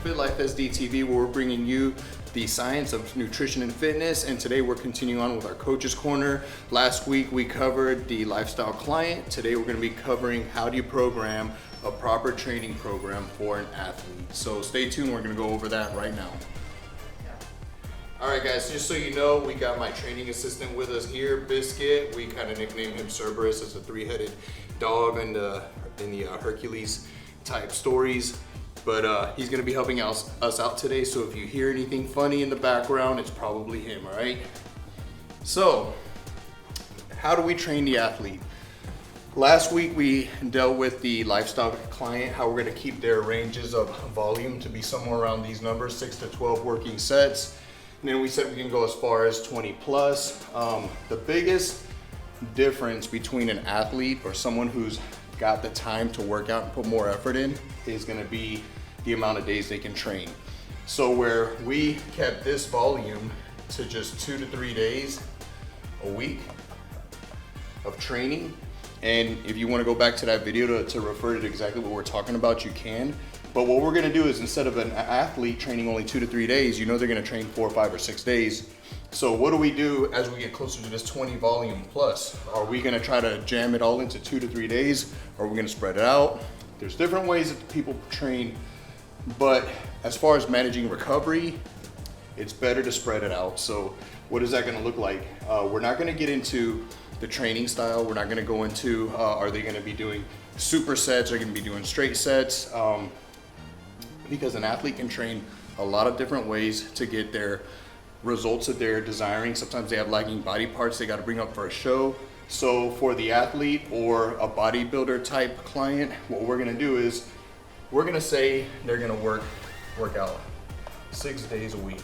Fit Life SD TV, where we're bringing you the science of nutrition and fitness, and today we're continuing on with our Coach's Corner. Last week we covered the lifestyle client. Today we're going to be covering how do you program a proper training program for an athlete. So stay tuned, we're going to go over that right now. All right guys, just so you know, we got my training assistant with us here, Biscuit. We kind of nicknamed him Cerberus. It's a three-headed dog in the Hercules type stories. But he's gonna be helping us out today, so if you hear anything funny in the background, it's probably him, all right? So, how do we train the athlete? Last week we dealt with the lifestyle client, how we're gonna keep their ranges of volume to be somewhere around these numbers, 6 to 12 working sets. And then we said we can go as far as 20 plus. The biggest difference between an athlete or someone who's got the time to work out and put more effort in is gonna be the amount of days they can train. So where we kept this volume to just 2 to 3 days a week of training, and if you wanna go back to that video to refer to exactly what we're talking about, you can. But what we're gonna do is, instead of an athlete training only 2 to 3 days, you know they're gonna train 4, 5, or 6 days. So what do we do as we get closer to this 20 volume plus? Are we gonna try to jam it all into 2 to 3 days? Or are we gonna spread it out? There's different ways that people train, but as far as managing recovery, it's better to spread it out. So what is that gonna look like? We're not gonna get into the training style. We're not gonna go into, are they gonna be doing supersets? Are they gonna be doing straight sets? Because an athlete can train a lot of different ways to get their results that they're desiring. Sometimes they have lagging body parts they got to bring up for a show. So for the athlete or a bodybuilder type client, what we're going to do is we're going to say they're going to work out 6 days a week.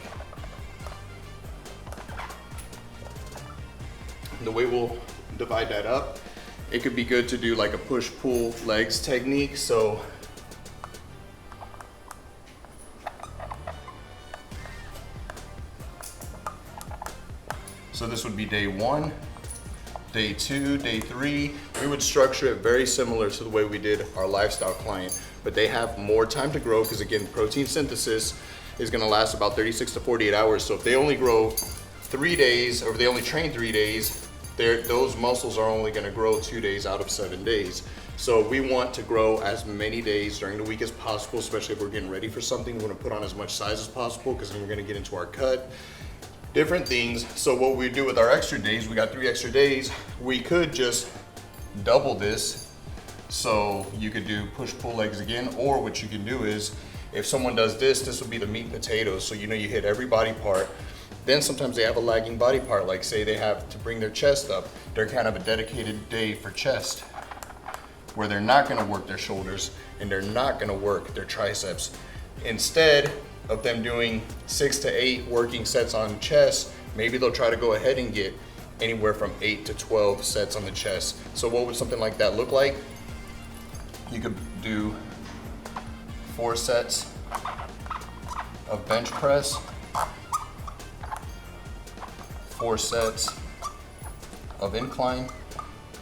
The way we'll divide that up, it could be good to do like a push-pull legs technique. So this would be day 1, day 2, day 3. We would structure it very similar to the way we did our lifestyle client, but they have more time to grow because, again, protein synthesis is gonna last about 36 to 48 hours. So if they only grow 3 days, or if they only train 3 days, those muscles are only gonna grow 2 days out of 7 days. So we want to grow as many days during the week as possible, especially if we're getting ready for something. We wanna put on as much size as possible because then we're gonna get into our cut. Different things. So what we do with our extra days, we got 3 extra days, we could just double this. So you could do push-pull legs again, or what you can do is, if someone does this would be the meat and potatoes. So you know you hit every body part. Then sometimes they have a lagging body part, like say they have to bring their chest up. They're kind of a dedicated day for chest, where they're not gonna work their shoulders and they're not gonna work their triceps. Instead of them doing 6 to 8 working sets on chest, maybe they'll try to go ahead and get anywhere from 8 to 12 sets on the chest. So what would something like that look like? You could do 4 sets of bench press, 4 sets of incline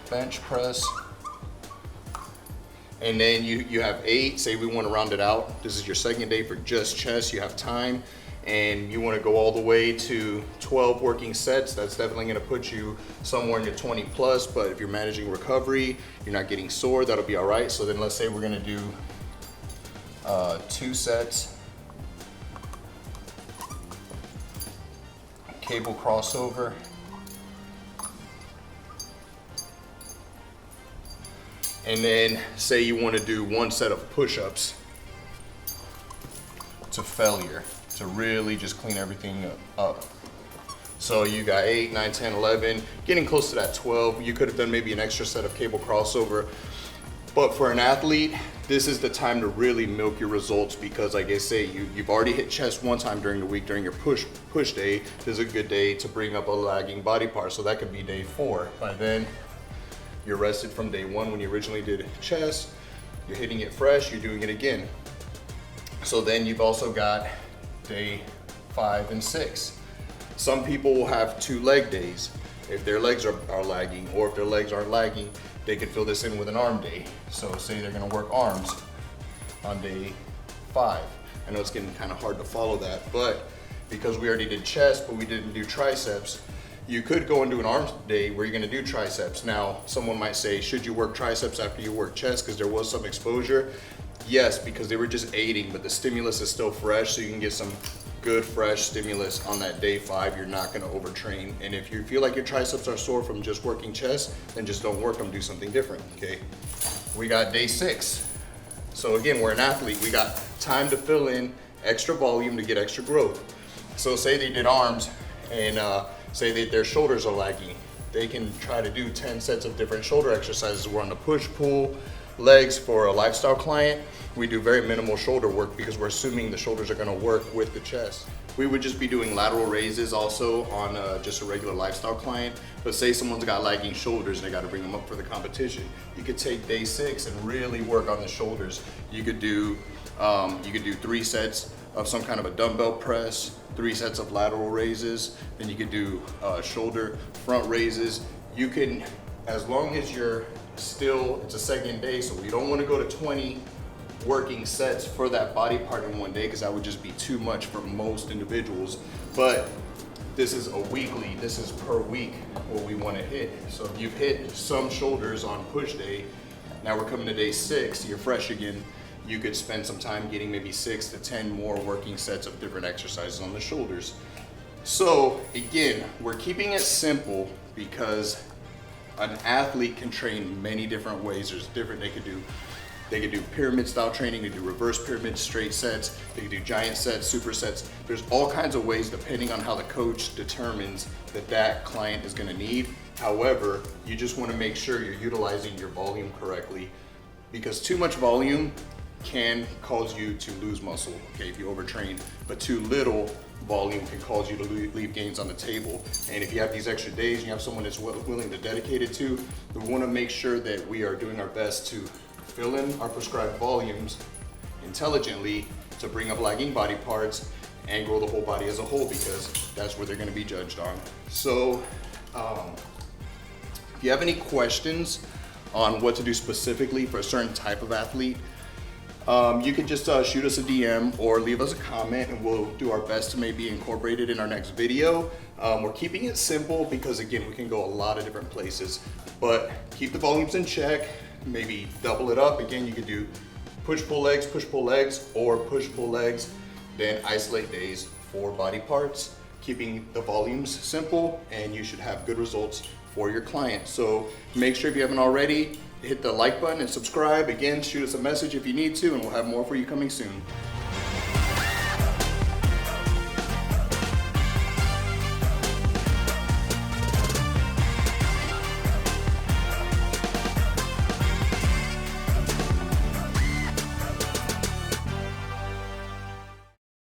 bench press, and then you have 8, say we want to round it out. This is your second day for just chest, you have time, and you want to go all the way to 12 working sets. That's definitely going to put you somewhere in your 20 plus, but if you're managing recovery, you're not getting sore, that'll be all right. So then let's say we're going to do 2 sets cable crossover, and then say you want to do 1 set of push-ups to failure, to really just clean everything up. So you got 8, 9, 10, 11, getting close to that 12. You could have done maybe an extra set of cable crossover. But for an athlete, this is the time to really milk your results, because like I say, you've already hit chest 1 time during the week during your push day. This is a good day to bring up a lagging body part. So that could be day 4. By then, you're rested from day 1 when you originally did chest. You're hitting it fresh, you're doing it again. So then you've also got day 5 and 6. Some people will have 2 leg days if their legs are lagging, or if their legs aren't lagging, they could fill this in with an arm day. So say they're gonna work arms on day 5. I know it's getting kind of hard to follow that, but because we already did chest, but we didn't do triceps, you could go and do an arms day where you're gonna do triceps. Now, someone might say, should you work triceps after you work chest? Because there was some exposure. Yes, because they were just aiding, but the stimulus is still fresh, so you can get some good fresh stimulus on that day 5. You're not gonna overtrain. And if you feel like your triceps are sore from just working chest, then just don't work them, do something different, okay? We got day 6. So again, we're an athlete. We got time to fill in extra volume to get extra growth. So say they did arms and say that their shoulders are lagging. They can try to do 10 sets of different shoulder exercises. We're on the push-pull legs for a lifestyle client. We do very minimal shoulder work because we're assuming the shoulders are gonna work with the chest. We would just be doing lateral raises also on just a regular lifestyle client. But say someone's got lagging shoulders and they gotta bring them up for the competition. You could take day 6 and really work on the shoulders. You could do 3 sets of some kind of a dumbbell press, 3 sets of lateral raises, then you could do shoulder front raises. You can, as long as you're still, it's a second day, so we don't want to go to 20 working sets for that body part in one day because that would just be too much for most individuals. But this is this is per week what we want to hit. So if you've hit some shoulders on push day, now we're coming to day 6, you're fresh again, you could spend some time getting maybe 6 to 10 more working sets of different exercises on the shoulders. So again, we're keeping it simple because an athlete can train many different ways. They could do pyramid style training, they do reverse pyramid, straight sets, they could do giant sets, super sets. There's all kinds of ways depending on how the coach determines that client is gonna need. However, you just wanna make sure you're utilizing your volume correctly because too much volume can cause you to lose muscle, okay, if you overtrain, but too little volume can cause you to leave gains on the table. And if you have these extra days and you have someone that's willing to dedicate it to, we wanna make sure that we are doing our best to fill in our prescribed volumes intelligently to bring up lagging body parts and grow the whole body as a whole because that's where they're gonna be judged on. So, if you have any questions on what to do specifically for a certain type of athlete, you can just shoot us a DM or leave us a comment and we'll do our best to maybe incorporate it in our next video. We're keeping it simple because again, we can go a lot of different places, but keep the volumes in check, maybe double it up. Again, you could do push-pull legs, or push-pull legs, then isolate days for body parts, keeping the volumes simple, and you should have good results for your client. So make sure if you haven't already, hit the like button and subscribe. Again, shoot us a message if you need to, and we'll have more for you coming soon.